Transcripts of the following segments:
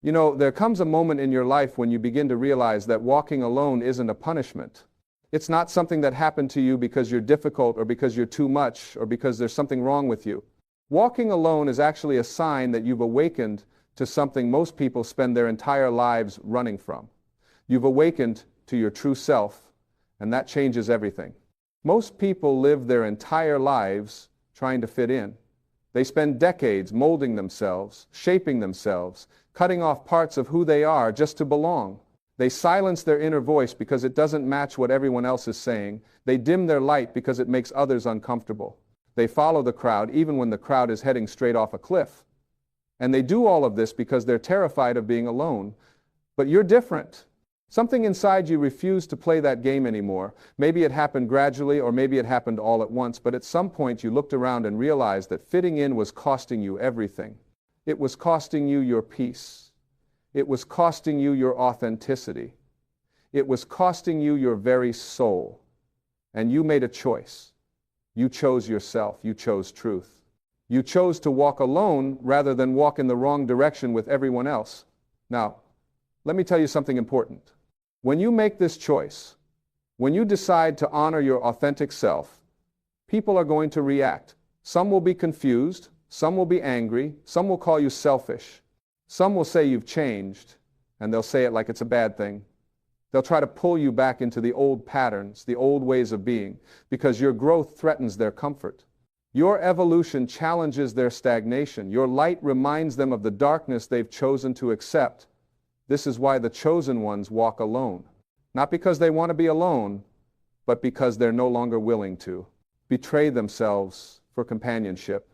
You know, there comes a moment in your life when you begin to realize that walking alone isn't a punishment. It's not something that happened to you because you're difficult or because you're too much or because there's something wrong with you. Walking alone is actually a sign that you've awakened to something most people spend their entire lives running from. You've awakened to your true self, and that changes everything. Most people live their entire lives trying to fit in. They spend decades molding themselves, shaping themselves, cutting off parts of who they are just to belong. They silence their inner voice because it doesn't match what everyone else is saying. They dim their light because it makes others uncomfortable. They follow the crowd even when the crowd is heading straight off a cliff. And they do all of this because they're terrified of being alone. But you're different. Something inside you refused to play that game anymore. Maybe it happened gradually, or maybe it happened all at once, but at some point you looked around and realized that fitting in was costing you everything. It was costing you your peace. It was costing you your authenticity. It was costing you your very soul. And you made a choice. You chose yourself. You chose truth. You chose to walk alone rather than walk in the wrong direction with everyone else. Now, let me tell you something important. When you make this choice, when you decide to honor your authentic self, people are going to react. Some will be confused, some will be angry, some will call you selfish, some will say you've changed, and they'll say it like it's a bad thing. They'll try to pull you back into the old patterns, the old ways of being, because your growth threatens their comfort. Your evolution challenges their stagnation. Your light reminds them of the darkness they've chosen to accept. This is why the chosen ones walk alone. Not because they want to be alone, but because they're no longer willing to betray themselves for companionship.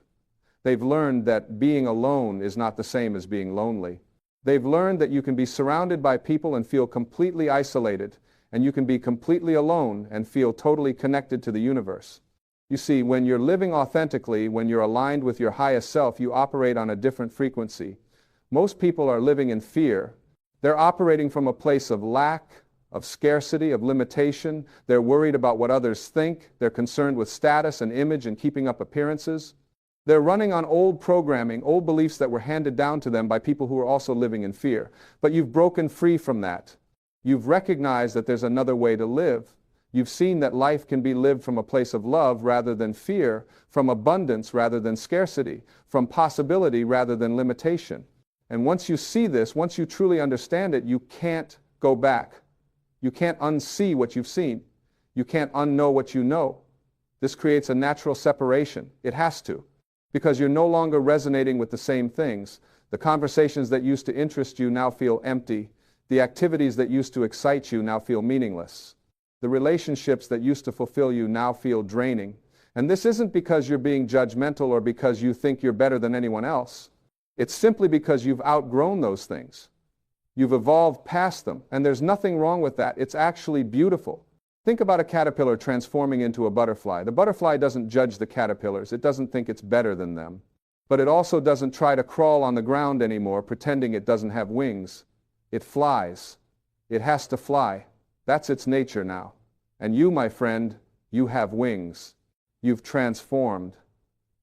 They've learned that being alone is not the same as being lonely. They've learned that you can be surrounded by people and feel completely isolated, and you can be completely alone and feel totally connected to the universe. You see, when you're living authentically, when you're aligned with your highest self, you operate on a different frequency. Most people are living in fear. They're operating from a place of lack, of scarcity, of limitation. They're worried about what others think. They're concerned with status and image and keeping up appearances. They're running on old programming, old beliefs that were handed down to them by people who are also living in fear. But you've broken free from that. You've recognized that there's another way to live. You've seen that life can be lived from a place of love rather than fear, from abundance rather than scarcity, from possibility rather than limitation. And once you see this, once you truly understand it, you can't go back. You can't unsee what you've seen. You can't unknow what you know. This creates a natural separation. It has to. Because you're no longer resonating with the same things. The conversations that used to interest you now feel empty. The activities that used to excite you now feel meaningless. The relationships that used to fulfill you now feel draining. And this isn't because you're being judgmental or because you think you're better than anyone else. It's simply because you've outgrown those things. You've evolved past them, and there's nothing wrong with that. It's actually beautiful. Think about a caterpillar transforming into a butterfly. The butterfly doesn't judge the caterpillars. It doesn't think it's better than them. But it also doesn't try to crawl on the ground anymore, pretending it doesn't have wings. It flies. It has to fly. That's its nature now. And you, my friend, you have wings. You've transformed.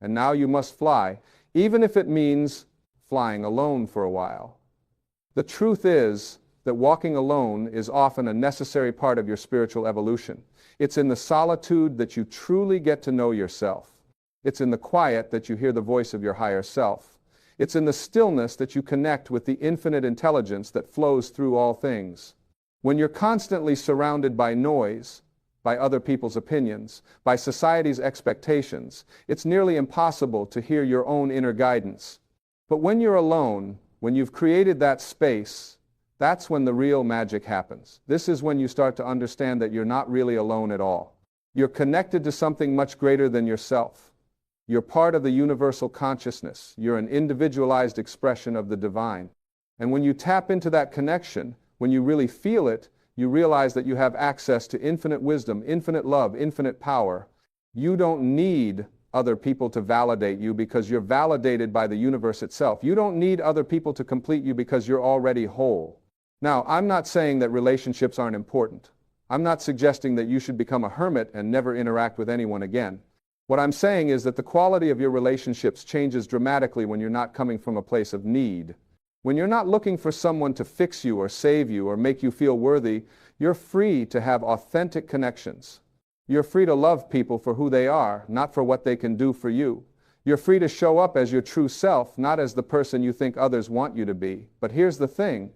And now you must fly, even if it means flying alone for a while. The truth is that walking alone is often a necessary part of your spiritual evolution. It's in the solitude that you truly get to know yourself. It's in the quiet that you hear the voice of your higher self. It's in the stillness that you connect with the infinite intelligence that flows through all things. When you're constantly surrounded by noise, by other people's opinions, by society's expectations, it's nearly impossible to hear your own inner guidance. But when you're alone, when you've created that space, that's when the real magic happens. This is when you start to understand that you're not really alone at all. You're connected to something much greater than yourself. You're part of the universal consciousness. You're an individualized expression of the divine. And when you tap into that connection, when you really feel it, you realize that you have access to infinite wisdom, infinite love, infinite power. You don't need other people to validate you because you're validated by the universe itself. You don't need other people to complete you because you're already whole. Now, I'm not saying that relationships aren't important. I'm not suggesting that you should become a hermit and never interact with anyone again. What I'm saying is that the quality of your relationships changes dramatically when you're not coming from a place of need. When you're not looking for someone to fix you or save you or make you feel worthy, you're free to have authentic connections. You're free to love people for who they are, not for what they can do for you. You're free to show up as your true self, not as the person you think others want you to be. But here's the thing.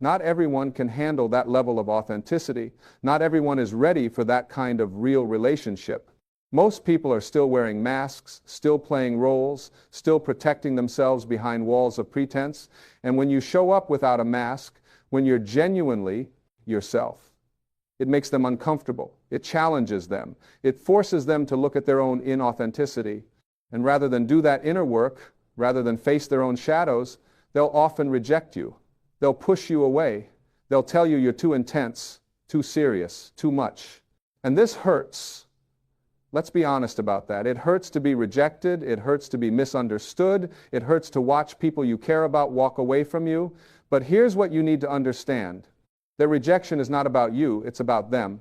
Not everyone can handle that level of authenticity. Not everyone is ready for that kind of real relationship. Most people are still wearing masks, still playing roles, still protecting themselves behind walls of pretense. And when you show up without a mask, when you're genuinely yourself, it makes them uncomfortable. It challenges them. It forces them to look at their own inauthenticity. And rather than do that inner work, rather than face their own shadows, they'll often reject you. They'll push you away. They'll tell you you're too intense, too serious, too much. And this hurts. Let's be honest about that. It hurts to be rejected. It hurts to be misunderstood. It hurts to watch people you care about walk away from you. But here's what you need to understand. Their rejection is not about you. It's about them.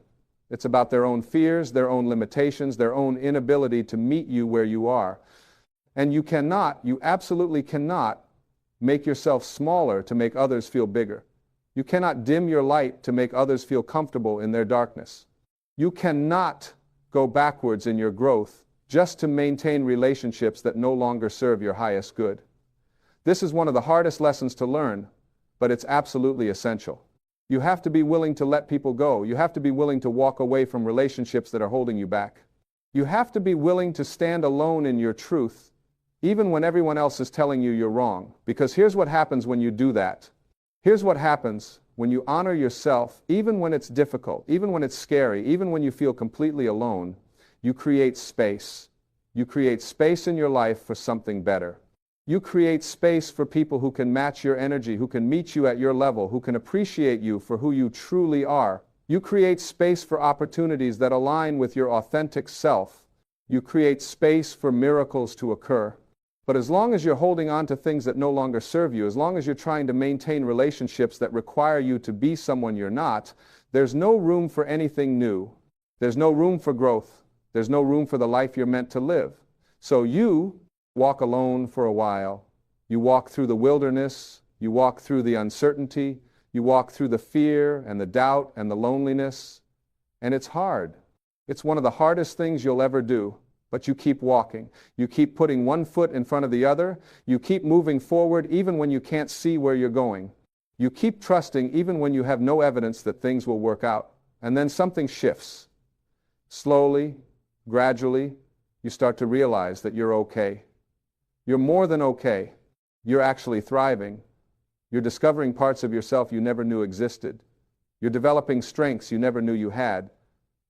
It's about their own fears, their own limitations, their own inability to meet you where you are. And you absolutely cannot make yourself smaller to make others feel bigger. You cannot dim your light to make others feel comfortable in their darkness. You cannot go backwards in your growth just to maintain relationships that no longer serve your highest good. This is one of the hardest lessons to learn, but it's absolutely essential. You have to be willing to let people go. You have to be willing to walk away from relationships that are holding you back. You have to be willing to stand alone in your truth, even when everyone else is telling you you're wrong. Because here's what happens when you do that. Here's what happens when you honor yourself, even when it's difficult, even when it's scary, even when you feel completely alone. You create space. You create space in your life for something better. You create space for people who can match your energy, who can meet you at your level, who can appreciate you for who you truly are. You create space for opportunities that align with your authentic self. You create space for miracles to occur. But as long as you're holding on to things that no longer serve you, as long as you're trying to maintain relationships that require you to be someone you're not, there's no room for anything new. There's no room for growth. There's no room for the life you're meant to live. So you walk alone for a while. You walk through the wilderness. You walk through the uncertainty. You walk through the fear and the doubt and the loneliness. And it's hard. It's one of the hardest things you'll ever do. But you keep walking. You keep putting one foot in front of the other. You keep moving forward even when you can't see where you're going. You keep trusting even when you have no evidence that things will work out. And then something shifts. Slowly, gradually, you start to realize that you're okay. You're more than okay. You're actually thriving. You're discovering parts of yourself you never knew existed. You're developing strengths you never knew you had.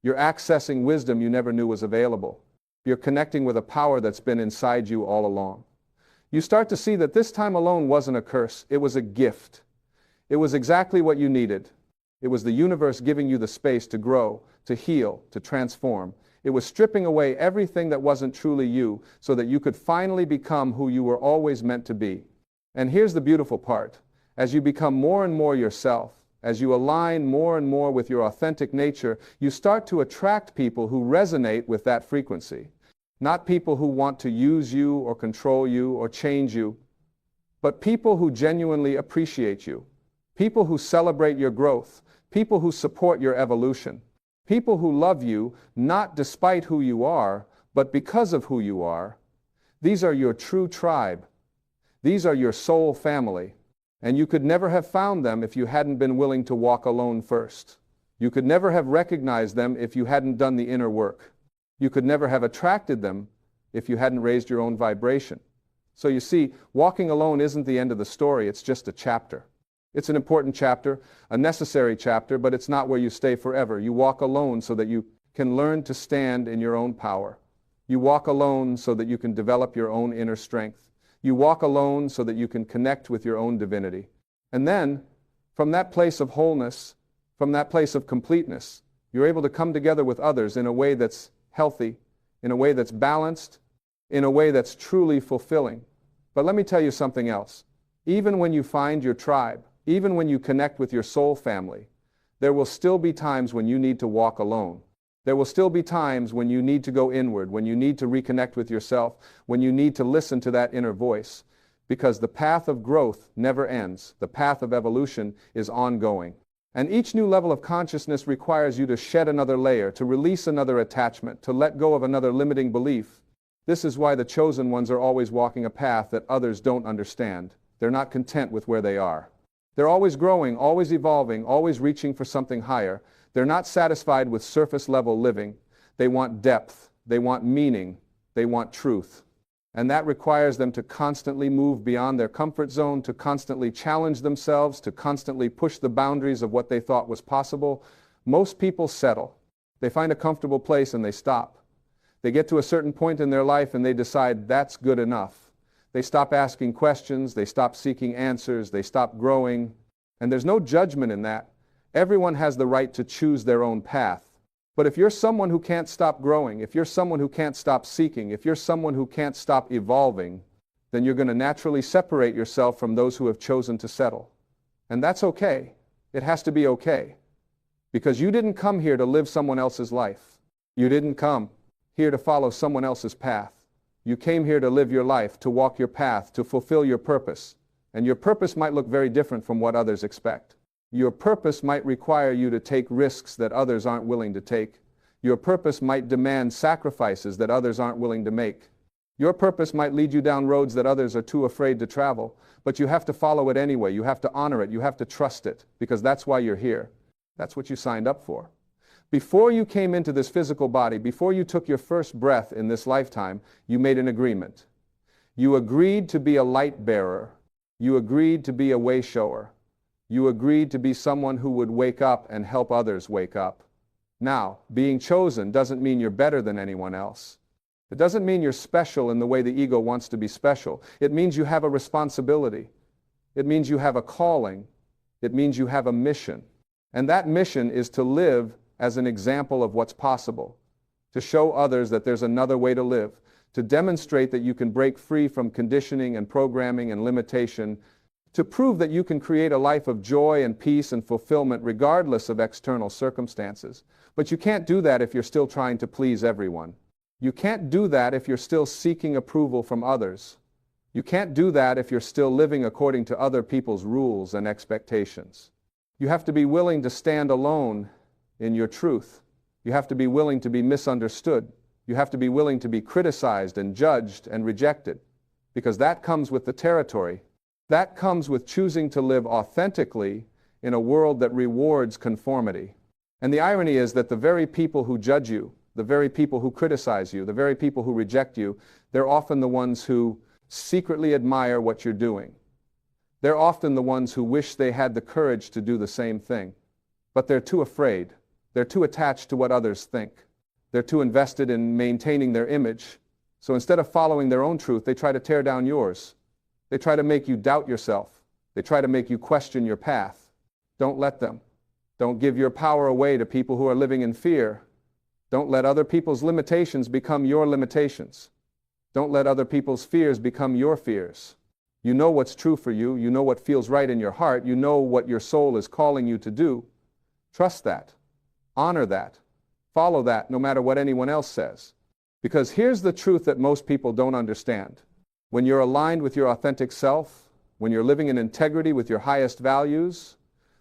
You're accessing wisdom you never knew was available. You're connecting with a power that's been inside you all along. You start to see that this time alone wasn't a curse. It was a gift. It was exactly what you needed. It was the universe giving you the space to grow, to heal, to transform. It was stripping away everything that wasn't truly you so that you could finally become who you were always meant to be. And here's the beautiful part. As you become more and more yourself, as you align more and more with your authentic nature, you start to attract people who resonate with that frequency. Not people who want to use you or control you or change you, but people who genuinely appreciate you. People who celebrate your growth. People who support your evolution. People who love you not despite who you are, but because of who you are. These are your true tribe. These are your soul family. And you could never have found them if you hadn't been willing to walk alone first. You could never have recognized them if you hadn't done the inner work. You could never have attracted them if you hadn't raised your own vibration. So you see, walking alone isn't the end of the story, it's just a chapter. It's an important chapter, a necessary chapter, but it's not where you stay forever. You walk alone so that you can learn to stand in your own power. You walk alone so that you can develop your own inner strength. You walk alone so that you can connect with your own divinity. And then, from that place of wholeness, from that place of completeness, you're able to come together with others in a way that's healthy, in a way that's balanced, in a way that's truly fulfilling. But let me tell you something else. Even when you find your tribe, even when you connect with your soul family, there will still be times when you need to walk alone. There will still be times when you need to go inward, when you need to reconnect with yourself, when you need to listen to that inner voice. because the path of growth never ends. The path of evolution is ongoing. And each new level of consciousness requires you to shed another layer, to release another attachment, to let go of another limiting belief. This is why the chosen ones are always walking a path that others don't understand. They're not content with where they are. They're always growing, always evolving, always reaching for something higher. They're not satisfied with surface-level living. They want depth. They want meaning. They want truth. And that requires them to constantly move beyond their comfort zone, to constantly challenge themselves, to constantly push the boundaries of what they thought was possible. Most people settle. They find a comfortable place and they stop. They get to a certain point in their life and they decide that's good enough. They stop asking questions, they stop seeking answers, they stop growing. And there's no judgment in that. Everyone has the right to choose their own path. But if you're someone who can't stop growing, if you're someone who can't stop seeking, if you're someone who can't stop evolving, then you're going to naturally separate yourself from those who have chosen to settle. And that's okay. It has to be okay. Because you didn't come here to live someone else's life. You didn't come here to follow someone else's path. You came here to live your life, to walk your path, to fulfill your purpose. And your purpose might look very different from what others expect. Your purpose might require you to take risks that others aren't willing to take. Your purpose might demand sacrifices that others aren't willing to make. Your purpose might lead you down roads that others are too afraid to travel, but you have to follow it anyway. You have to honor it. You have to trust it, because that's why you're here. That's what you signed up for. Before you came into this physical body, before you took your first breath in this lifetime, you made an agreement. You agreed to be a light bearer. You agreed to be a way shower. You agreed to be someone who would wake up and help others wake up. Now, being chosen doesn't mean you're better than anyone else. It doesn't mean you're special in the way the ego wants to be special. It means you have a responsibility. It means you have a calling. It means you have a mission. And that mission is to live as an example of what's possible, to show others that there's another way to live, to demonstrate that you can break free from conditioning and programming and limitation, to prove that you can create a life of joy and peace and fulfillment regardless of external circumstances. But you can't do that if you're still trying to please everyone. You can't do that if you're still seeking approval from others. You can't do that if you're still living according to other people's rules and expectations. You have to be willing to stand alone in your truth. You have to be willing to be misunderstood. You have to be willing to be criticized and judged and rejected, because that comes with the territory. That comes with choosing to live authentically in a world that rewards conformity. And the irony is that the very people who judge you, the very people who criticize you, the very people who reject you, they're often the ones who secretly admire what you're doing. They're often the ones who wish they had the courage to do the same thing. But they're too afraid. They're too attached to what others think. They're too invested in maintaining their image. So instead of following their own truth, they try to tear down yours. They try to make you doubt yourself. They try to make you question your path. Don't let them. Don't give your power away to people who are living in fear. Don't let other people's limitations become your limitations. Don't let other people's fears become your fears. You know what's true for you. You know what feels right in your heart. You know what your soul is calling you to do. Trust that. Honor that. Follow that no matter what anyone else says. Because here's the truth that most people don't understand. When you're aligned with your authentic self, when you're living in integrity with your highest values,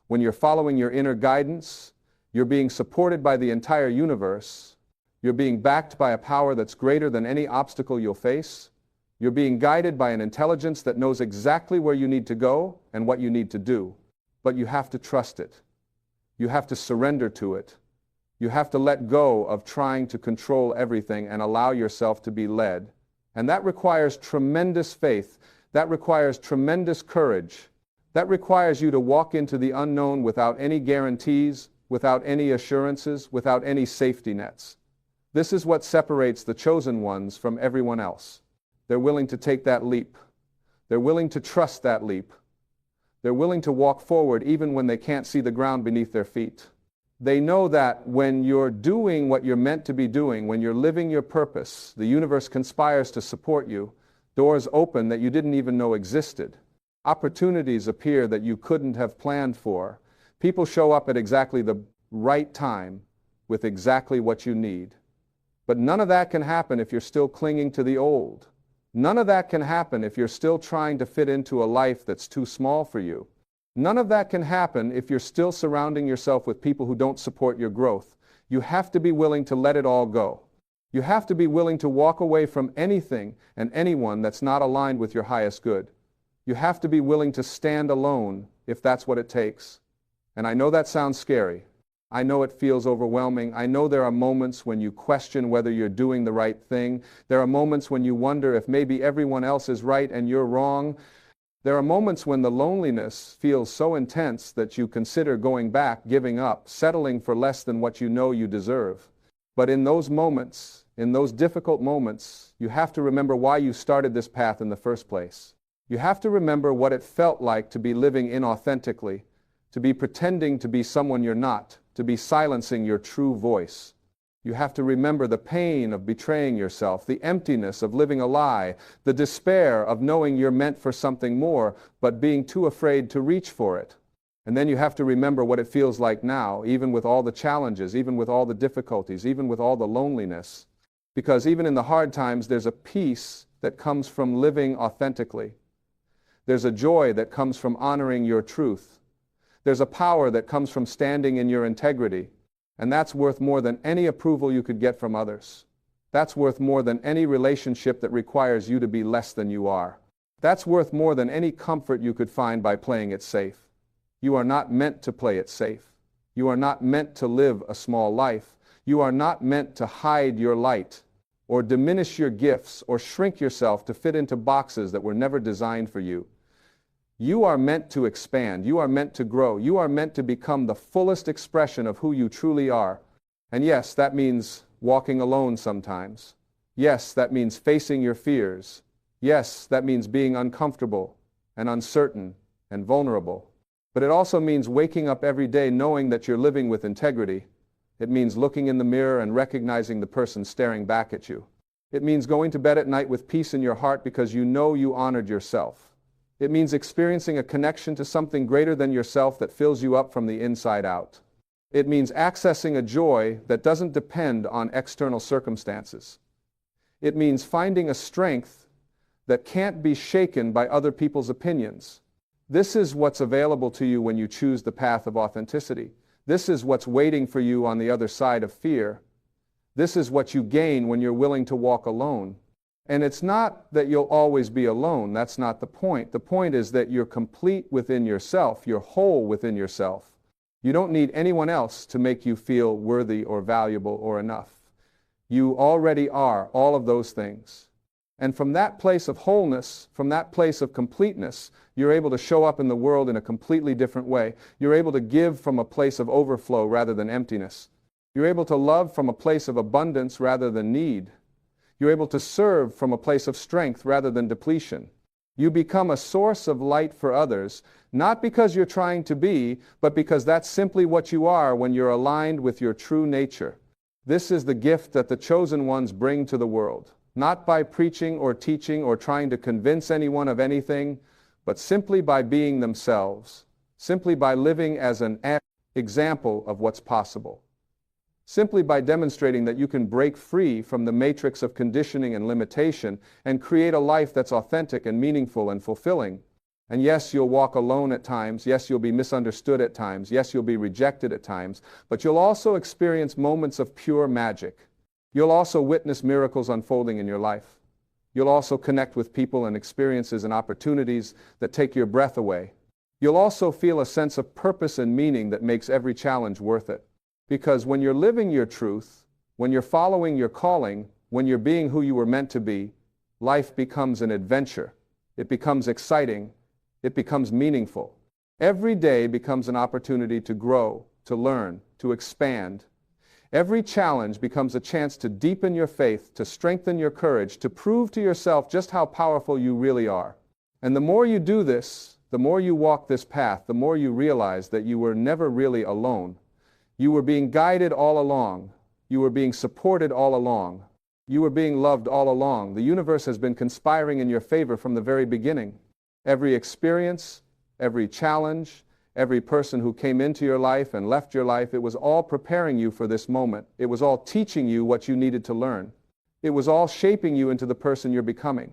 when you're following your inner guidance, you're being supported by the entire universe, you're being backed by a power that's greater than any obstacle you'll face, you're being guided by an intelligence that knows exactly where you need to go and what you need to do. But you have to trust it. You have to surrender to it. You have to let go of trying to control everything and allow yourself to be led. And that requires tremendous faith. That requires tremendous courage. That requires you to walk into the unknown without any guarantees, without any assurances, without any safety nets. This is what separates the chosen ones from everyone else. They're willing to take that leap. They're willing to trust that leap. They're willing to walk forward even when they can't see the ground beneath their feet. They know that when you're doing what you're meant to be doing, when you're living your purpose, the universe conspires to support you. Doors open that you didn't even know existed. Opportunities appear that you couldn't have planned for. People show up at exactly the right time with exactly what you need. But none of that can happen if you're still clinging to the old. None of that can happen if you're still trying to fit into a life that's too small for you. None of that can happen if you're still surrounding yourself with people who don't support your growth. You have to be willing to let it all go. You have to be willing to walk away from anything and anyone that's not aligned with your highest good. You have to be willing to stand alone if that's what it takes. And I know that sounds scary. I know it feels overwhelming. I know there are moments when you question whether you're doing the right thing. There are moments when you wonder if maybe everyone else is right and you're wrong. There are moments when the loneliness feels so intense that you consider going back, giving up, settling for less than what you know you deserve. But in those moments, in those difficult moments, you have to remember why you started this path in the first place. You have to remember what it felt like to be living inauthentically, to be pretending to be someone you're not, to be silencing your true voice. You have to remember the pain of betraying yourself, the emptiness of living a lie, the despair of knowing you're meant for something more, but being too afraid to reach for it. And then you have to remember what it feels like now, even with all the challenges, even with all the difficulties, even with all the loneliness. Because even in the hard times, there's a peace that comes from living authentically. There's a joy that comes from honoring your truth. There's a power that comes from standing in your integrity. And that's worth more than any approval you could get from others. That's worth more than any relationship that requires you to be less than you are. That's worth more than any comfort you could find by playing it safe. You are not meant to play it safe. You are not meant to live a small life. You are not meant to hide your light, or diminish your gifts, or shrink yourself to fit into boxes that were never designed for you. You are meant to expand. You are meant to grow. You are meant to become the fullest expression of who you truly are. And yes, that means walking alone sometimes. Yes, that means facing your fears. Yes, that means being uncomfortable and uncertain and vulnerable. But it also means waking up every day knowing that you're living with integrity. It means looking in the mirror and recognizing the person staring back at you. It means going to bed at night with peace in your heart because you know you honored yourself. It means experiencing a connection to something greater than yourself that fills you up from the inside out. It means accessing a joy that doesn't depend on external circumstances. It means finding a strength that can't be shaken by other people's opinions. This is what's available to you when you choose the path of authenticity. This is what's waiting for you on the other side of fear. This is what you gain when you're willing to walk alone. And it's not that you'll always be alone. That's not the point. The point is that you're complete within yourself. You're whole within yourself. You don't need anyone else to make you feel worthy or valuable or enough. You already are all of those things. And from that place of wholeness, from that place of completeness, you're able to show up in the world in a completely different way. You're able to give from a place of overflow rather than emptiness. You're able to love from a place of abundance rather than need. You're able to serve from a place of strength rather than depletion. You become a source of light for others, not because you're trying to be, but because that's simply what you are when you're aligned with your true nature. This is the gift that the chosen ones bring to the world. Not by preaching or teaching or trying to convince anyone of anything, but simply by being themselves, simply by living as an example of what's possible, simply by demonstrating that you can break free from the matrix of conditioning and limitation and create a life that's authentic and meaningful and fulfilling. And yes, you'll walk alone at times. Yes, you'll be misunderstood at times. Yes, you'll be rejected at times. But you'll also experience moments of pure magic. You'll also witness miracles unfolding in your life. You'll also connect with people and experiences and opportunities that take your breath away. You'll also feel a sense of purpose and meaning that makes every challenge worth it. Because when you're living your truth, when you're following your calling, when you're being who you were meant to be, life becomes an adventure. It becomes exciting. It becomes meaningful. Every day becomes an opportunity to grow, to learn, to expand. Every challenge becomes a chance to deepen your faith, to strengthen your courage, to prove to yourself just how powerful you really are. And the more you do this, the more you walk this path, the more you realize that you were never really alone. You were being guided all along. You were being supported all along. You were being loved all along. The universe has been conspiring in your favor from the very beginning. Every experience, every challenge, every person who came into your life and left your life, it was all preparing you for this moment. It was all teaching you what you needed to learn. It was all shaping you into the person you're becoming.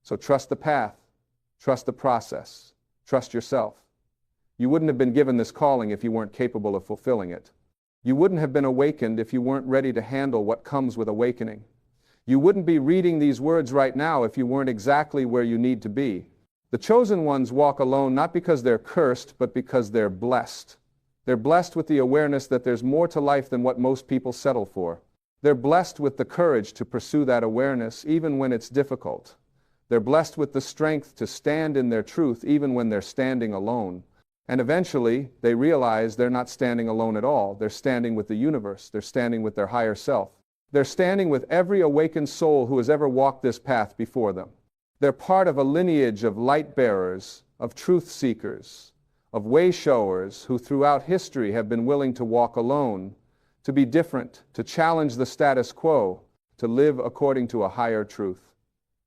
So trust the path, trust the process, trust yourself. You wouldn't have been given this calling if you weren't capable of fulfilling it. You wouldn't have been awakened if you weren't ready to handle what comes with awakening. You wouldn't be reading these words right now if you weren't exactly where you need to be. The chosen ones walk alone not because they're cursed, but because they're blessed. They're blessed with the awareness that there's more to life than what most people settle for. They're blessed with the courage to pursue that awareness even when it's difficult. They're blessed with the strength to stand in their truth even when they're standing alone. And eventually, they realize they're not standing alone at all. They're standing with the universe. They're standing with their higher self. They're standing with every awakened soul who has ever walked this path before them. They're part of a lineage of light bearers, of truth seekers, of way showers who throughout history have been willing to walk alone, to be different, to challenge the status quo, to live according to a higher truth.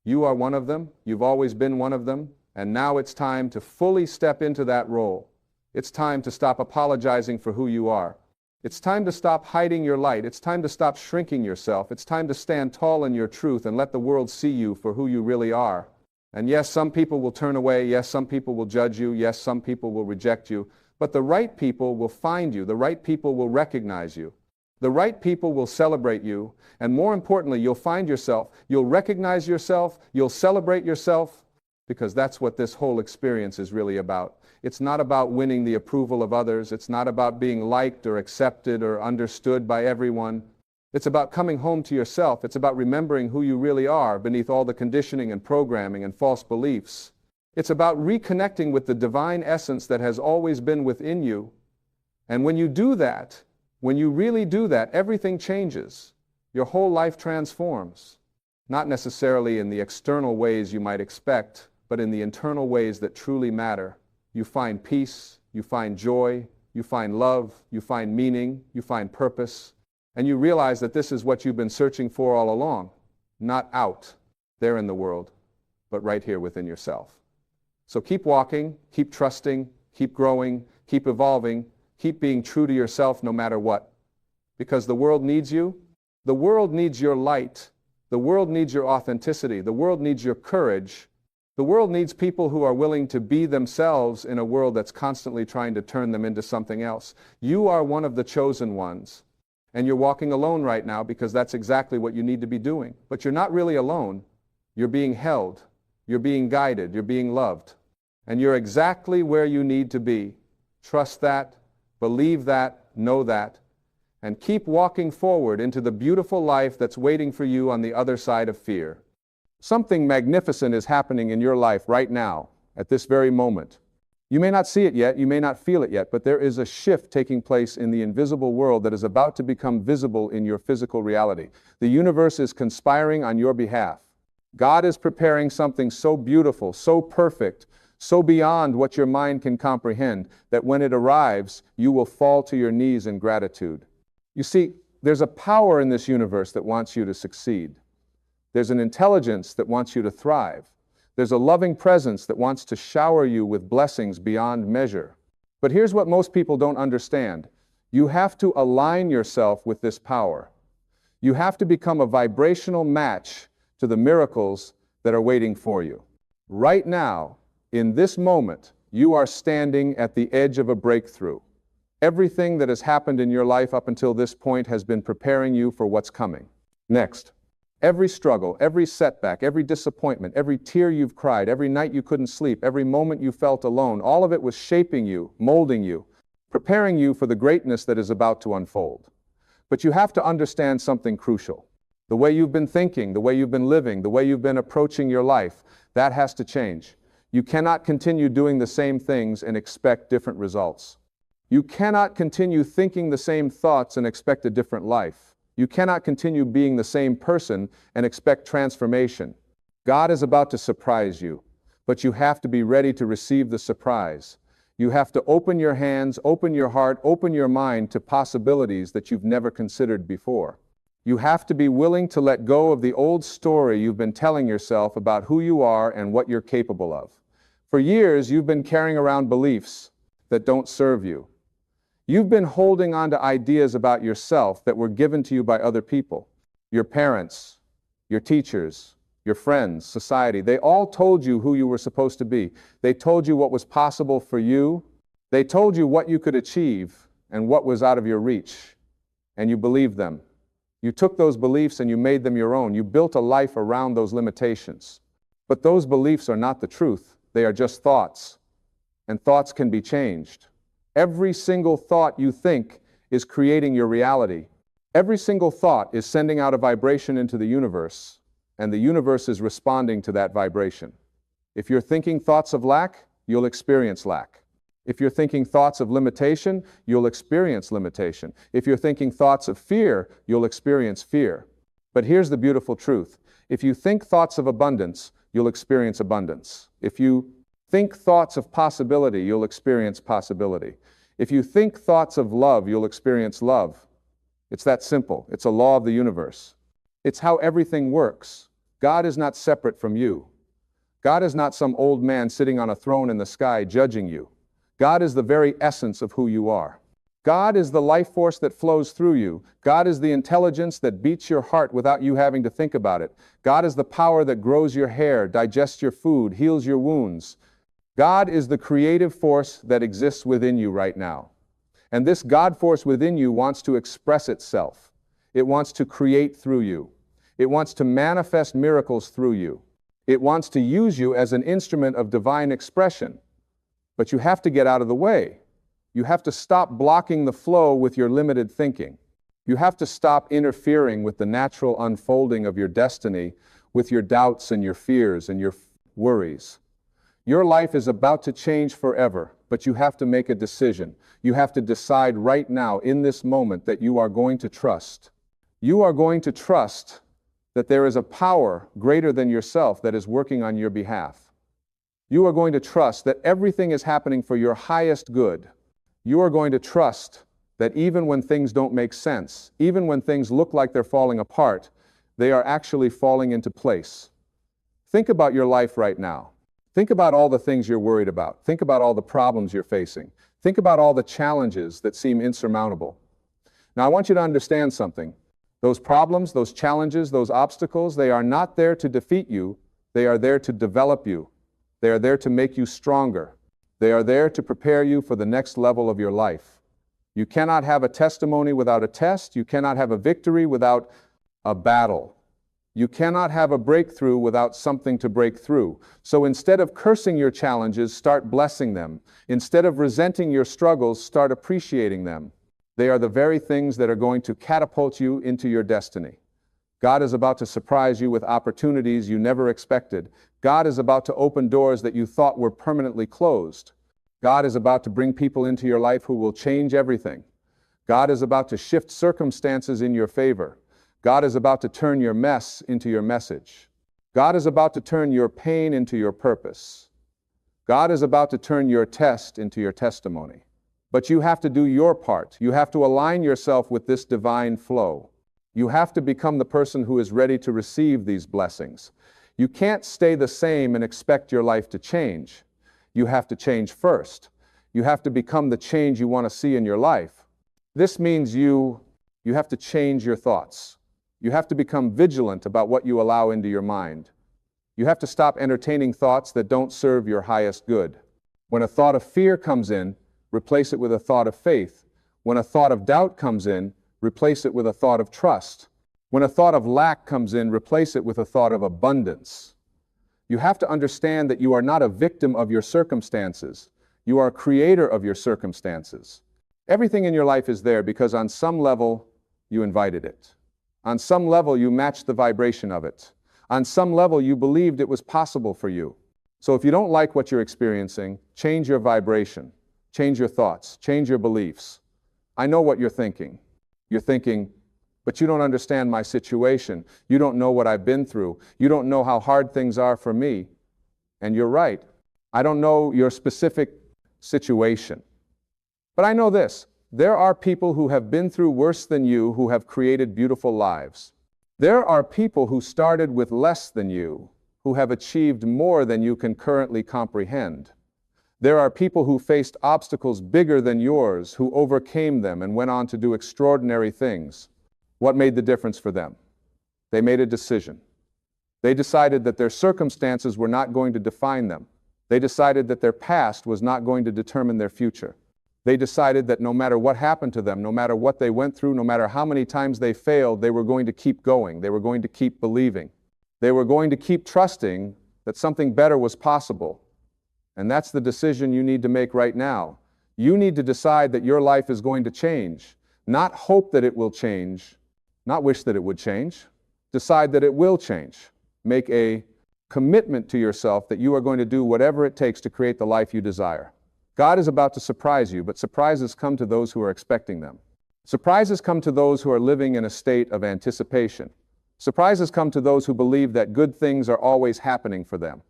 You are one of them. You've always been one of them. And now it's time to fully step into that role. It's time to stop apologizing for who you are. It's time to stop hiding your light. It's time to stop shrinking yourself. It's time to stand tall in your truth and let the world see you for who you really are. And yes, some people will turn away. Yes, some people will judge you. Yes, some people will reject you. But the right people will find you. The right people will recognize you. The right people will celebrate you. And more importantly, you'll find yourself. You'll recognize yourself. You'll celebrate yourself. Because that's what this whole experience is really about. It's not about winning the approval of others. It's not about being liked or accepted or understood by everyone. It's about coming home to yourself. It's about remembering who you really are beneath all the conditioning and programming and false beliefs. It's about reconnecting with the divine essence that has always been within you. And when you do that, when you really do that, everything changes. Your whole life transforms. Not necessarily in the external ways you might expect, but in the internal ways that truly matter. You find peace, you find joy, you find love, you find meaning, you find purpose, and you realize that this is what you've been searching for all along, not out there in the world, but right here within yourself. So keep walking, keep trusting, keep growing, keep evolving, keep being true to yourself no matter what. Because the world needs you. The world needs your light. The world needs your authenticity. The world needs your courage. The world needs people who are willing to be themselves in a world that's constantly trying to turn them into something else. You are one of the chosen ones. And you're walking alone right now because that's exactly what you need to be doing. But you're not really alone. You're being held. You're being guided. You're being loved. And you're exactly where you need to be. Trust that. Believe that. Know that. And keep walking forward into the beautiful life that's waiting for you on the other side of fear. Something magnificent is happening in your life right now, at this very moment. You may not see it yet, you may not feel it yet, but there is a shift taking place in the invisible world that is about to become visible in your physical reality. The universe is conspiring on your behalf. God is preparing something so beautiful, so perfect, so beyond what your mind can comprehend, that when it arrives, you will fall to your knees in gratitude. You see, there's a power in this universe that wants you to succeed. There's an intelligence that wants you to thrive. There's a loving presence that wants to shower you with blessings beyond measure. But here's what most people don't understand. You have to align yourself with this power. You have to become a vibrational match to the miracles that are waiting for you. Right now, in this moment, you are standing at the edge of a breakthrough. Everything that has happened in your life up until this point has been preparing you for what's coming. Next. Every struggle, every setback, every disappointment, every tear you've cried, every night you couldn't sleep, every moment you felt alone, all of it was shaping you, molding you, preparing you for the greatness that is about to unfold. But you have to understand something crucial. The way you've been thinking, the way you've been living, the way you've been approaching your life, that has to change. You cannot continue doing the same things and expect different results. You cannot continue thinking the same thoughts and expect a different life. You cannot continue being the same person and expect transformation. God is about to surprise you, but you have to be ready to receive the surprise. You have to open your hands, open your heart, open your mind to possibilities that you've never considered before. You have to be willing to let go of the old story you've been telling yourself about who you are and what you're capable of. For years, you've been carrying around beliefs that don't serve you. You've been holding on to ideas about yourself that were given to you by other people, your parents, your teachers, your friends, society, they all told you who you were supposed to be. They told you what was possible for you. They told you what you could achieve and what was out of your reach. And you believed them. You took those beliefs and you made them your own. You built a life around those limitations. But those beliefs are not the truth. They are just thoughts. And thoughts can be changed. Every single thought you think is creating your reality. Every single thought is sending out a vibration into the universe, and the universe is responding to that vibration. If you're thinking thoughts of lack, you'll experience lack. If you're thinking thoughts of limitation, you'll experience limitation. If you're thinking thoughts of fear, you'll experience fear. But here's the beautiful truth. If you think thoughts of abundance, you'll experience abundance. If you think thoughts of possibility, you'll experience possibility. If you think thoughts of love, you'll experience love. It's that simple. It's a law of the universe. It's how everything works. God is not separate from you. God is not some old man sitting on a throne in the sky judging you. God is the very essence of who you are. God is the life force that flows through you. God is the intelligence that beats your heart without you having to think about it. God is the power that grows your hair, digests your food, heals your wounds. God is the creative force that exists within you right now. And this God force within you wants to express itself. It wants to create through you. It wants to manifest miracles through you. It wants to use you as an instrument of divine expression. But you have to get out of the way. You have to stop blocking the flow with your limited thinking. You have to stop interfering with the natural unfolding of your destiny with your doubts and your fears and your worries. Your life is about to change forever, but you have to make a decision. You have to decide right now in this moment that you are going to trust. You are going to trust that there is a power greater than yourself that is working on your behalf. You are going to trust that everything is happening for your highest good. You are going to trust that even when things don't make sense, even when things look like they're falling apart, they are actually falling into place. Think about your life right now. Think about all the things you're worried about. Think about all the problems you're facing. Think about all the challenges that seem insurmountable. Now, I want you to understand something. Those problems, those challenges, those obstacles, they are not there to defeat you. They are there to develop you. They are there to make you stronger. They are there to prepare you for the next level of your life. You cannot have a testimony without a test. You cannot have a victory without a battle. You cannot have a breakthrough without something to break through. So instead of cursing your challenges, start blessing them. Instead of resenting your struggles, start appreciating them. They are the very things that are going to catapult you into your destiny. God is about to surprise you with opportunities you never expected. God is about to open doors that you thought were permanently closed. God is about to bring people into your life who will change everything. God is about to shift circumstances in your favor. God is about to turn your mess into your message. God is about to turn your pain into your purpose. God is about to turn your test into your testimony. But you have to do your part. You have to align yourself with this divine flow. You have to become the person who is ready to receive these blessings. You can't stay the same and expect your life to change. You have to change first. You have to become the change you want to see in your life. This means you have to change your thoughts. You have to become vigilant about what you allow into your mind. You have to stop entertaining thoughts that don't serve your highest good. When a thought of fear comes in, replace it with a thought of faith. When a thought of doubt comes in, replace it with a thought of trust. When a thought of lack comes in, replace it with a thought of abundance. You have to understand that you are not a victim of your circumstances. You are a creator of your circumstances. Everything in your life is there because on some level, you invited it. On some level, you matched the vibration of it. On some level, you believed it was possible for you. So if you don't like what you're experiencing, change your vibration, change your thoughts, change your beliefs. I know what you're thinking. You're thinking, but you don't understand my situation. You don't know what I've been through. You don't know how hard things are for me. And you're right. I don't know your specific situation. But I know this. There are people who have been through worse than you who have created beautiful lives. There are people who started with less than you, who have achieved more than you can currently comprehend. There are people who faced obstacles bigger than yours, who overcame them and went on to do extraordinary things. What made the difference for them? They made a decision. They decided that their circumstances were not going to define them. They decided that their past was not going to determine their future. They decided that no matter what happened to them, no matter what they went through, no matter how many times they failed, they were going to keep going. They were going to keep believing. They were going to keep trusting that something better was possible. And that's the decision you need to make right now. You need to decide that your life is going to change, not hope that it will change, not wish that it would change. Decide that it will change. Make a commitment to yourself that you are going to do whatever it takes to create the life you desire. God is about to surprise you, but surprises come to those who are expecting them. Surprises come to those who are living in a state of anticipation. Surprises come to those who believe that good things are always happening for them.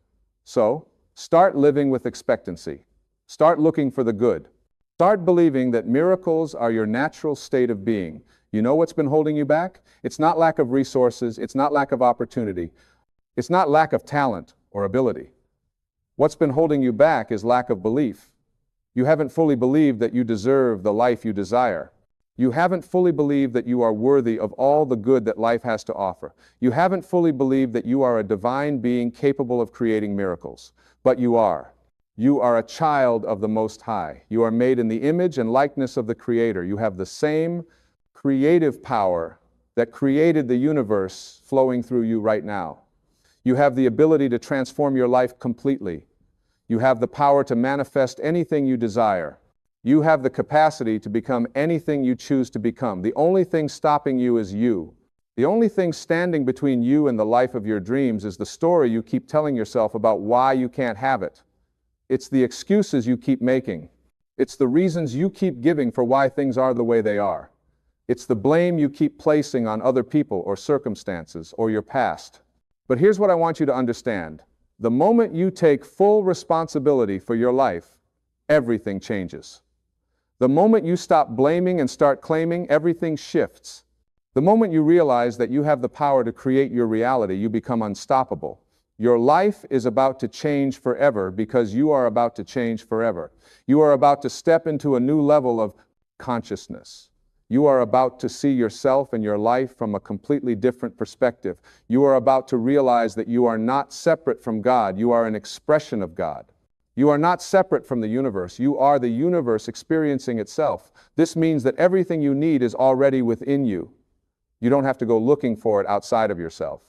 So, start living with expectancy. Start looking for the good. Start believing that miracles are your natural state of being. You know what's been holding you back? It's not lack of resources. It's not lack of opportunity. It's not lack of talent or ability. What's been holding you back is lack of belief. You haven't fully believed that you deserve the life you desire. You haven't fully believed that you are worthy of all the good that life has to offer. You haven't fully believed that you are a divine being capable of creating miracles. But you are. You are a child of the Most High. You are made in the image and likeness of the Creator. You have the same creative power that created the universe flowing through you right now. You have the ability to transform your life completely. You have the power to manifest anything you desire. You have the capacity to become anything you choose to become. The only thing stopping you is you. The only thing standing between you and the life of your dreams is the story you keep telling yourself about why you can't have it. It's the excuses you keep making. It's the reasons you keep giving for why things are the way they are. It's the blame you keep placing on other people or circumstances or your past. But here's what I want you to understand. The moment you take full responsibility for your life, everything changes. The moment you stop blaming and start claiming, everything shifts. The moment you realize that you have the power to create your reality, you become unstoppable. Your life is about to change forever because you are about to change forever. You are about to step into a new level of consciousness. You are about to see yourself and your life from a completely different perspective. You are about to realize that you are not separate from God. You are an expression of God. You are not separate from the universe. You are the universe experiencing itself. This means that everything you need is already within you. You don't have to go looking for it outside of yourself.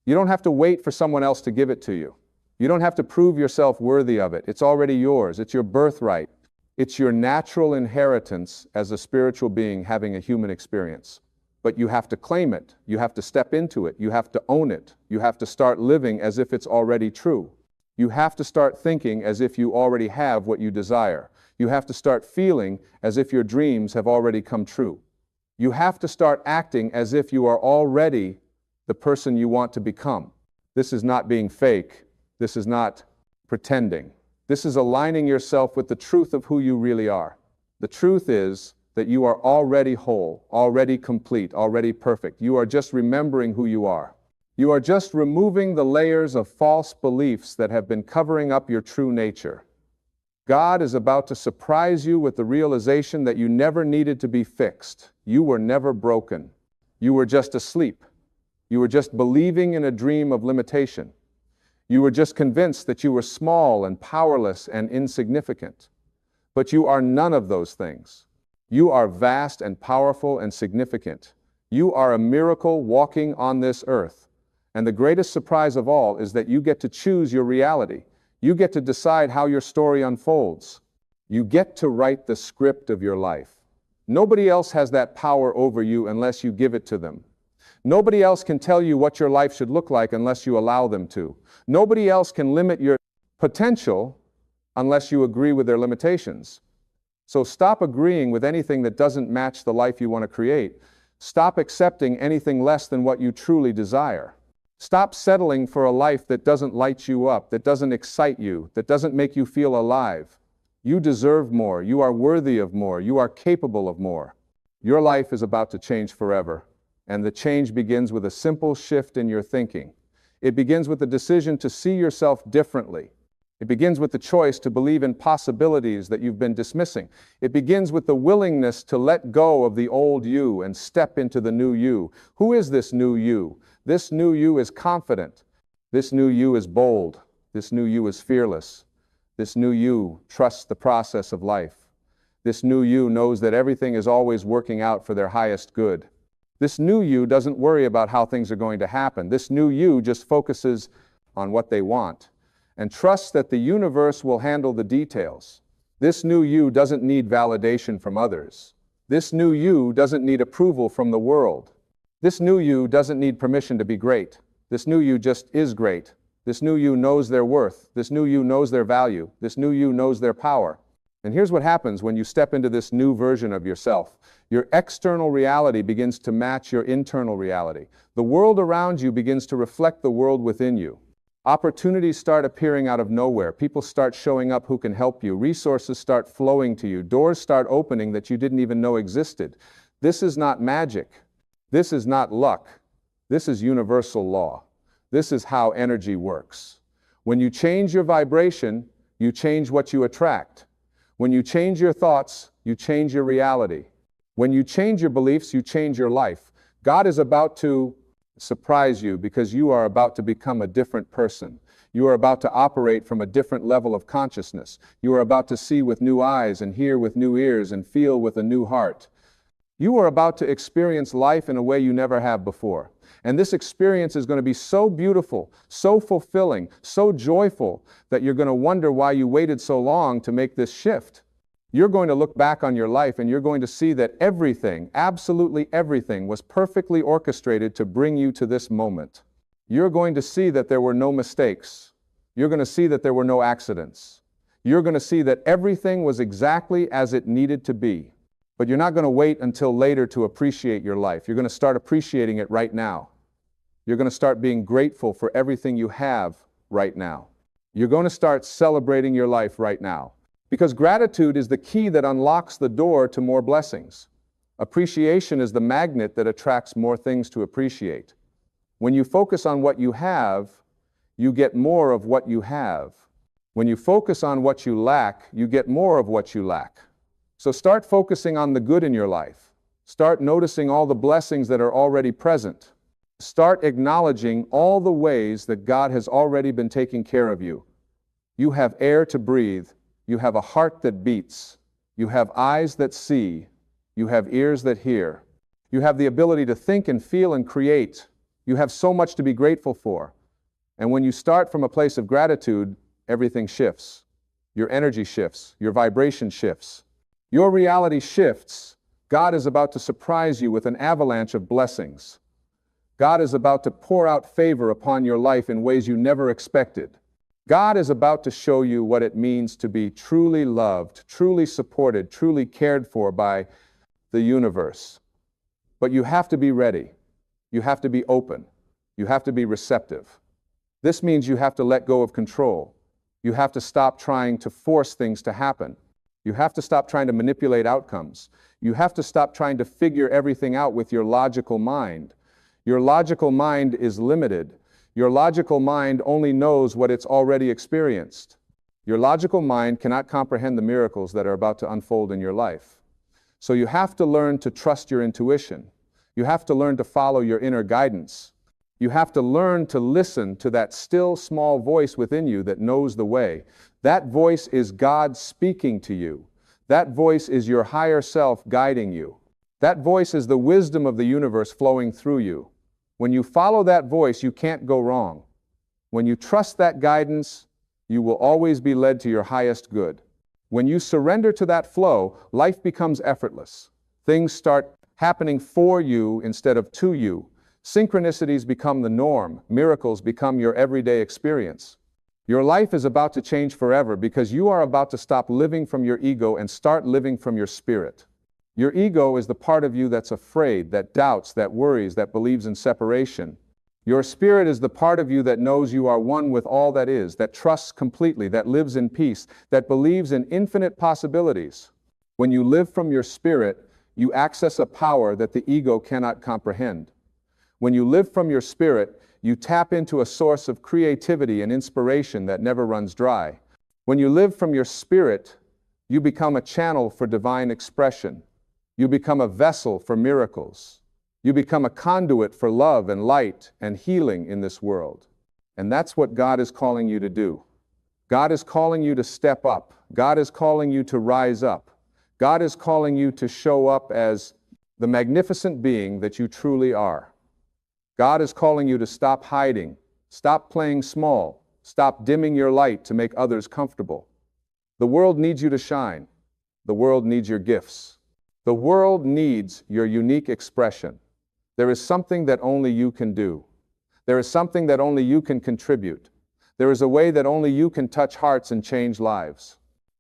You don't have to wait for someone else to give it to you. You don't have to prove yourself worthy of it. It's already yours. It's your birthright. It's your natural inheritance as a spiritual being having a human experience. But you have to claim it. You have to step into it. You have to own it. You have to start living as if it's already true. You have to start thinking as if you already have what you desire. You have to start feeling as if your dreams have already come true. You have to start acting as if you are already the person you want to become. This is not being fake. This is not pretending. This is aligning yourself with the truth of who you really are. The truth is that you are already whole, already complete, already perfect. You are just remembering who you are. You are just removing the layers of false beliefs that have been covering up your true nature. God is about to surprise you with the realization that you never needed to be fixed. You were never broken. You were just asleep. You were just believing in a dream of limitation. You were just convinced that you were small and powerless and insignificant. But you are none of those things. You are vast and powerful and significant. You are a miracle walking on this earth. And the greatest surprise of all is that you get to choose your reality. You get to decide how your story unfolds. You get to write the script of your life. Nobody else has that power over you unless you give it to them. Nobody else can tell you what your life should look like unless you allow them to. Nobody else can limit your potential unless you agree with their limitations. So stop agreeing with anything that doesn't match the life you want to create. Stop accepting anything less than what you truly desire. Stop settling for a life that doesn't light you up, that doesn't excite you, that doesn't make you feel alive. You deserve more. You are worthy of more. You are capable of more. Your life is about to change forever. And the change begins with a simple shift in your thinking. It begins with the decision to see yourself differently. It begins with the choice to believe in possibilities that you've been dismissing. It begins with the willingness to let go of the old you and step into the new you. Who is this new you? This new you is confident. This new you is bold. This new you is fearless. This new you trusts the process of life. This new you knows that everything is always working out for their highest good. This new you doesn't worry about how things are going to happen. This new you just focuses on what they want and trusts that the universe will handle the details. This new you doesn't need validation from others. This new you doesn't need approval from the world. This new you doesn't need permission to be great. This new you just is great. This new you knows their worth. This new you knows their value. This new you knows their power. And here's what happens when you step into this new version of yourself. Your external reality begins to match your internal reality. The world around you begins to reflect the world within you. Opportunities start appearing out of nowhere. People start showing up who can help you. Resources start flowing to you. Doors start opening that you didn't even know existed. This is not magic. This is not luck. This is universal law. This is how energy works. When you change your vibration, you change what you attract. When you change your thoughts, you change your reality. When you change your beliefs, you change your life. God is about to surprise you because you are about to become a different person. You are about to operate from a different level of consciousness. You are about to see with new eyes and hear with new ears and feel with a new heart. You are about to experience life in a way you never have before. And this experience is going to be so beautiful, so fulfilling, so joyful that you're going to wonder why you waited so long to make this shift. You're going to look back on your life and you're going to see that everything, absolutely everything, was perfectly orchestrated to bring you to this moment. You're going to see that there were no mistakes. You're going to see that there were no accidents. You're going to see that everything was exactly as it needed to be. But you're not going to wait until later to appreciate your life. You're going to start appreciating it right now. You're going to start being grateful for everything you have right now. You're going to start celebrating your life right now. Because gratitude is the key that unlocks the door to more blessings. Appreciation is the magnet that attracts more things to appreciate. When you focus on what you have, you get more of what you have. When you focus on what you lack, you get more of what you lack. So start focusing on the good in your life. Start noticing all the blessings that are already present. Start acknowledging all the ways that God has already been taking care of you. You have air to breathe. You have a heart that beats. You have eyes that see. You have ears that hear. You have the ability to think and feel and create. You have so much to be grateful for. And when you start from a place of gratitude, everything shifts. Your energy shifts. Your vibration shifts. Your reality shifts. God is about to surprise you with an avalanche of blessings. God is about to pour out favor upon your life in ways you never expected. God is about to show you what it means to be truly loved, truly supported, truly cared for by the universe. But you have to be ready. You have to be open. You have to be receptive. This means you have to let go of control. You have to stop trying to force things to happen. You have to stop trying to manipulate outcomes. You have to stop trying to figure everything out with your logical mind. Your logical mind is limited. Your logical mind only knows what it's already experienced. Your logical mind cannot comprehend the miracles that are about to unfold in your life. So you have to learn to trust your intuition. You have to learn to follow your inner guidance. You have to learn to listen to that still small voice within you that knows the way. That voice is God speaking to you. That voice is your higher self guiding you. That voice is the wisdom of the universe flowing through you. When you follow that voice, you can't go wrong. When you trust that guidance, you will always be led to your highest good. When you surrender to that flow, life becomes effortless. Things start happening for you instead of to you. Synchronicities become the norm. Miracles become your everyday experience. Your life is about to change forever because you are about to stop living from your ego and start living from your spirit. Your ego is the part of you that's afraid, that doubts, that worries, that believes in separation. Your spirit is the part of you that knows you are one with all that is, that trusts completely, that lives in peace, that believes in infinite possibilities. When you live from your spirit, you access a power that the ego cannot comprehend. When you live from your spirit, you tap into a source of creativity and inspiration that never runs dry. When you live from your spirit, you become a channel for divine expression. You become a vessel for miracles. You become a conduit for love and light and healing in this world. And that's what God is calling you to do. God is calling you to step up. God is calling you to rise up. God is calling you to show up as the magnificent being that you truly are. God is calling you to stop hiding, stop playing small, stop dimming your light to make others comfortable. The world needs you to shine. The world needs your gifts. The world needs your unique expression. There is something that only you can do. There is something that only you can contribute. There is a way that only you can touch hearts and change lives.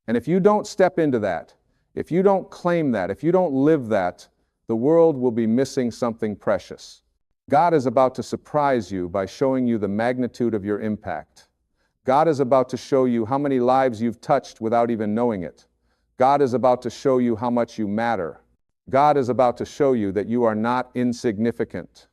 And if you don't step into that, if you don't claim that, if you don't live that, the world will be missing something precious. God is about to surprise you by showing you the magnitude of your impact. God is about to show you how many lives you've touched without even knowing it. God is about to show you how much you matter. God is about to show you that you are not insignificant.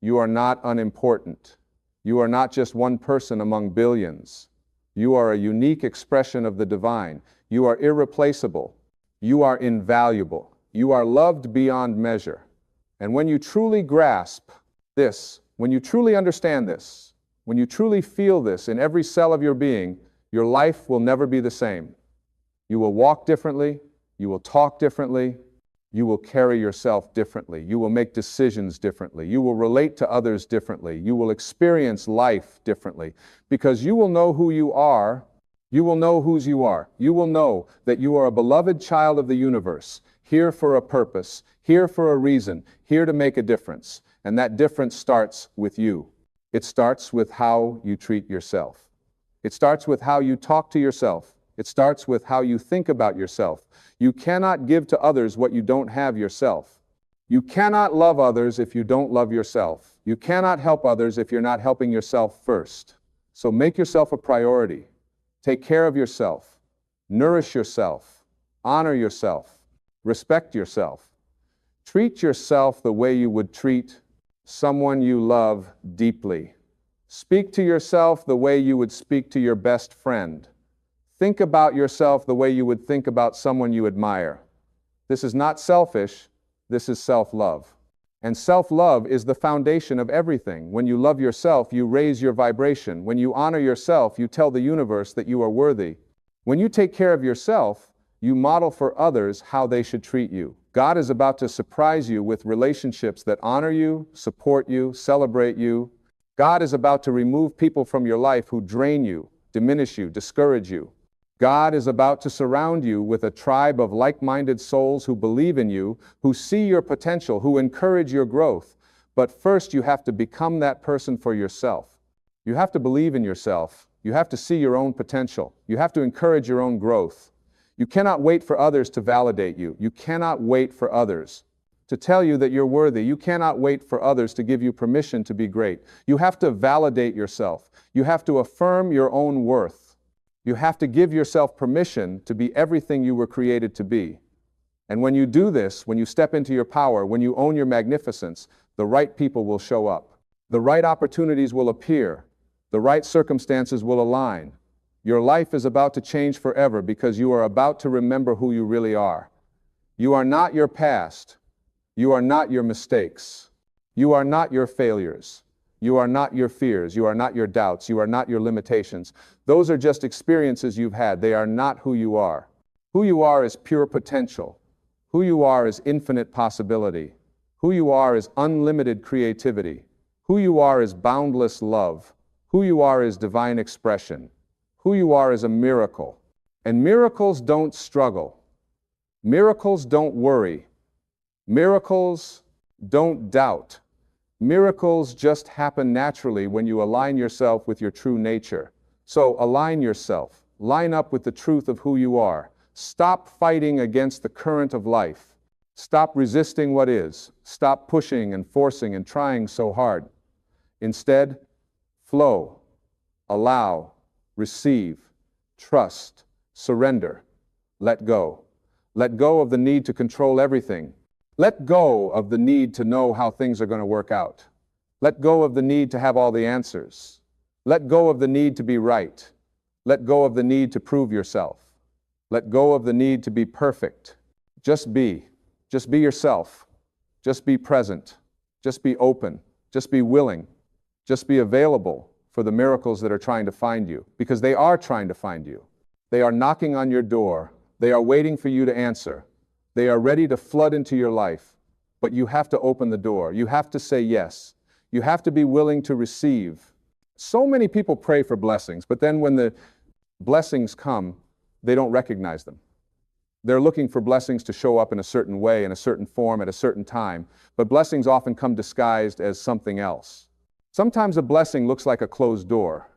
You are not unimportant. You are not just one person among billions. You are a unique expression of the divine. You are irreplaceable. You are invaluable. You are loved beyond measure. And when you truly grasp this, when you truly understand this, when you truly feel this in every cell of your being, your life will never be the same. You will walk differently. You will talk differently. You will carry yourself differently. You will make decisions differently. You will relate to others differently. You will experience life differently because you will know who you are. You will know whose you are. You will know that you are a beloved child of the universe, here for a purpose, here for a reason, here to make a difference. And that difference starts with you. It starts with how you treat yourself. It starts with how you talk to yourself. It starts with how you think about yourself. You cannot give to others what you don't have yourself. You cannot love others if you don't love yourself. You cannot help others if you're not helping yourself first. So make yourself a priority. Take care of yourself. Nourish yourself. Honor yourself. Respect yourself. Treat yourself the way you would treat someone you love deeply. Speak to yourself the way you would speak to your best friend. Think about yourself the way you would think about someone you admire. This is not selfish, this is self-love. And self-love is the foundation of everything. When you love yourself, you raise your vibration. When you honor yourself, you tell the universe that you are worthy. When you take care of yourself, you model for others how they should treat you. God is about to surprise you with relationships that honor you, support you, celebrate you. God is about to remove people from your life who drain you, diminish you, discourage you. God is about to surround you with a tribe of like-minded souls who believe in you, who see your potential, who encourage your growth. But first, you have to become that person for yourself. You have to believe in yourself. You have to see your own potential. You have to encourage your own growth. You cannot wait for others to validate you. You cannot wait for others to tell you that you're worthy. You cannot wait for others to give you permission to be great. You have to validate yourself. You have to affirm your own worth. You have to give yourself permission to be everything you were created to be. And when you do this, when you step into your power, when you own your magnificence, the right people will show up. The right opportunities will appear. The right circumstances will align. Your life is about to change forever because you are about to remember who you really are. You are not your past. You are not your mistakes. You are not your failures. You are not your fears. You are not your doubts. You are not your limitations. Those are just experiences you've had. They are not who you are. Who you are is pure potential. Who you are is infinite possibility. Who you are is unlimited creativity. Who you are is boundless love. Who you are is divine expression. Who you are is a miracle. And miracles don't struggle. Miracles don't worry. Miracles don't doubt. Miracles just happen naturally when you align yourself with your true nature. So align yourself. Line up with the truth of who you are. Stop fighting against the current of life. Stop resisting what is. Stop pushing and forcing and trying so hard. Instead, flow, allow, receive, trust, surrender, let go. Let go of the need to control everything. Let go of the need to know how things are going to work out. Let go of the need to have all the answers. Let go of the need to be right. Let go of the need to prove yourself. Let go of the need to be perfect. Just be. Just be yourself. Just be present. Just be open. Just be willing. Just be available for the miracles that are trying to find you, because they are trying to find you. They are knocking on your door. They are waiting for you to answer. They are ready to flood into your life, but you have to open the door. You have to say yes. You have to be willing to receive. So many people pray for blessings, but then when the blessings come, they don't recognize them. They're looking for blessings to show up in a certain way, in a certain form, at a certain time, but blessings often come disguised as something else. Sometimes a blessing looks like a closed door.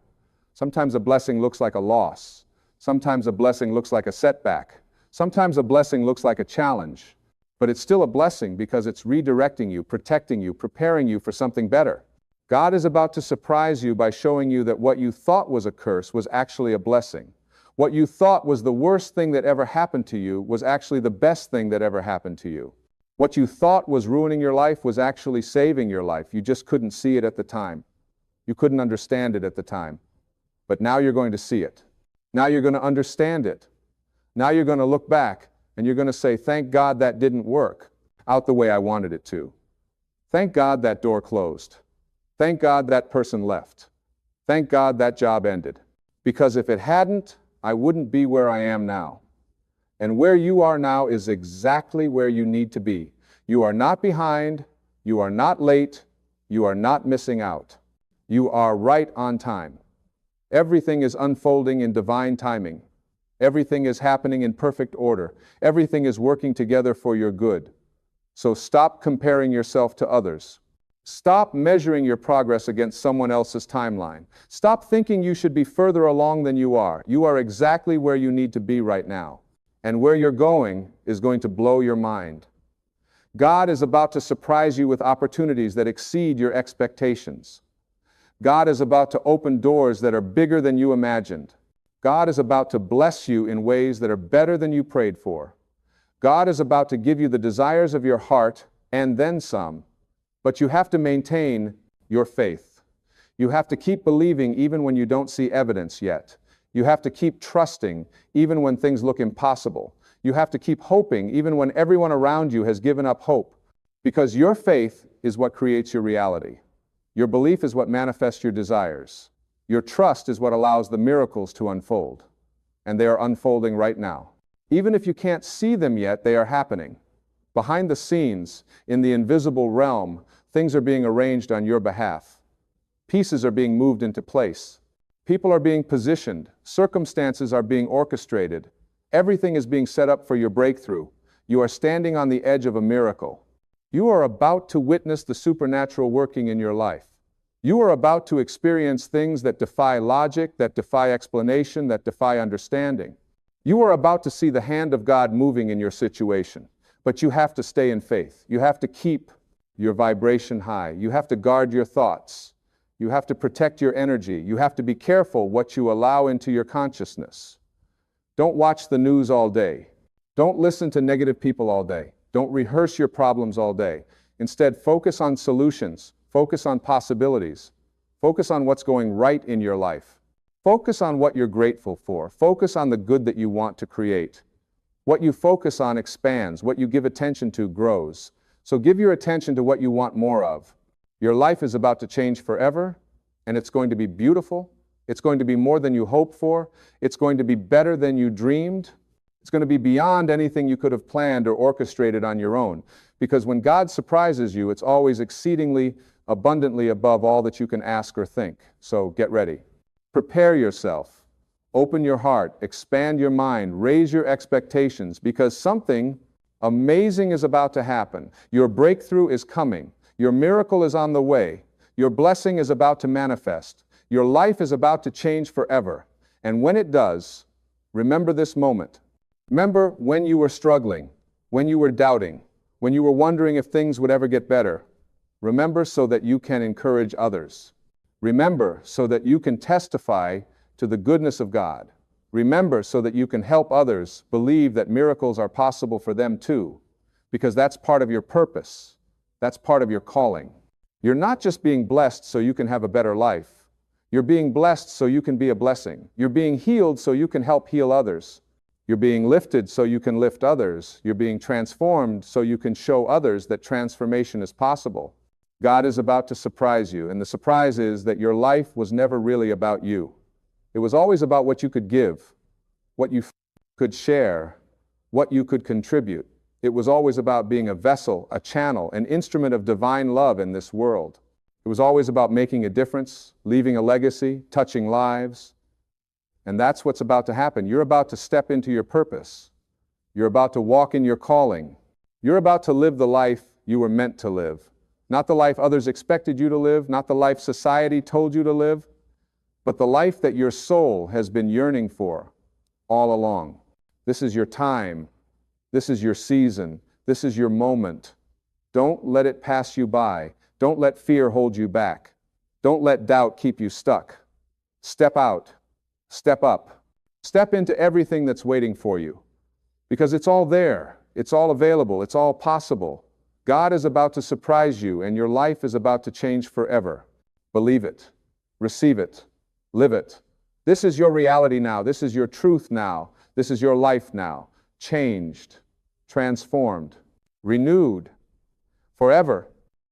Sometimes a blessing looks like a loss. Sometimes a blessing looks like a setback. Sometimes a blessing looks like a challenge, but it's still a blessing because it's redirecting you, protecting you, preparing you for something better. God is about to surprise you by showing you that what you thought was a curse was actually a blessing. What you thought was the worst thing that ever happened to you was actually the best thing that ever happened to you. What you thought was ruining your life was actually saving your life. You just couldn't see it at the time. You couldn't understand it at the time. But now you're going to see it. Now you're going to understand it. Now you're going to look back and you're going to say, thank God that didn't work out the way I wanted it to. Thank God that door closed. Thank God that person left. Thank God that job ended. Because if it hadn't, I wouldn't be where I am now. And where you are now is exactly where you need to be. You are not behind. You are not late. You are not missing out. You are right on time. Everything is unfolding in divine timing. Everything is happening in perfect order. Everything is working together for your good. So stop comparing yourself to others. Stop measuring your progress against someone else's timeline. Stop thinking you should be further along than you are. You are exactly where you need to be right now. And where you're going is going to blow your mind. God is about to surprise you with opportunities that exceed your expectations. God is about to open doors that are bigger than you imagined. God is about to bless you in ways that are better than you prayed for. God is about to give you the desires of your heart and then some. But you have to maintain your faith. You have to keep believing even when you don't see evidence yet. You have to keep trusting even when things look impossible. You have to keep hoping even when everyone around you has given up hope. Because your faith is what creates your reality. Your belief is what manifests your desires. Your trust is what allows the miracles to unfold. And they are unfolding right now. Even if you can't see them yet, they are happening. Behind the scenes, in the invisible realm, things are being arranged on your behalf. Pieces are being moved into place. People are being positioned. Circumstances are being orchestrated. Everything is being set up for your breakthrough. You are standing on the edge of a miracle. You are about to witness the supernatural working in your life. You are about to experience things that defy logic, that defy explanation, that defy understanding. You are about to see the hand of God moving in your situation. But you have to stay in faith. You have to keep your vibration high. You have to guard your thoughts. You have to protect your energy. You have to be careful what you allow into your consciousness. Don't watch the news all day. Don't listen to negative people all day. Don't rehearse your problems all day. Instead, focus on solutions. Focus on possibilities. Focus on what's going right in your life. Focus on what you're grateful for. Focus on the good that you want to create. What you focus on expands. What you give attention to grows. So give your attention to what you want more of. Your life is about to change forever, and it's going to be beautiful. It's going to be more than you hoped for. It's going to be better than you dreamed. It's going to be beyond anything you could have planned or orchestrated on your own. Because when God surprises you, it's always exceedingly abundantly above all that you can ask or think. So get ready. Prepare yourself. Open your heart, expand your mind, raise your expectations, because something amazing is about to happen. Your breakthrough is coming. Your miracle is on the way. Your blessing is about to manifest. Your life is about to change forever. And when it does, remember this moment. Remember when you were struggling, when you were doubting, when you were wondering if things would ever get better. Remember so that you can encourage others. Remember so that you can testify to the goodness of God. Remember so that you can help others believe that miracles are possible for them too, because that's part of your purpose. That's part of your calling. You're not just being blessed so you can have a better life. You're being blessed so you can be a blessing. You're being healed so you can help heal others. You're being lifted so you can lift others. You're being transformed so you can show others that transformation is possible. God is about to surprise you, and the surprise is that your life was never really about you. It was always about what you could give, what you could share, what you could contribute. It was always about being a vessel, a channel, an instrument of divine love in this world. It was always about making a difference, leaving a legacy, touching lives. And that's what's about to happen. You're about to step into your purpose. You're about to walk in your calling. You're about to live the life you were meant to live. Not the life others expected you to live, not the life society told you to live, but the life that your soul has been yearning for all along. This is your time. This is your season. This is your moment. Don't let it pass you by. Don't let fear hold you back. Don't let doubt keep you stuck. Step out. Step up. Step into everything that's waiting for you. Because it's all there. It's all available. It's all possible. God is about to surprise you, and your life is about to change forever. Believe it. Receive it. Live it. This is your reality now. This is your truth now. This is your life now. Changed. Transformed. Renewed. Forever.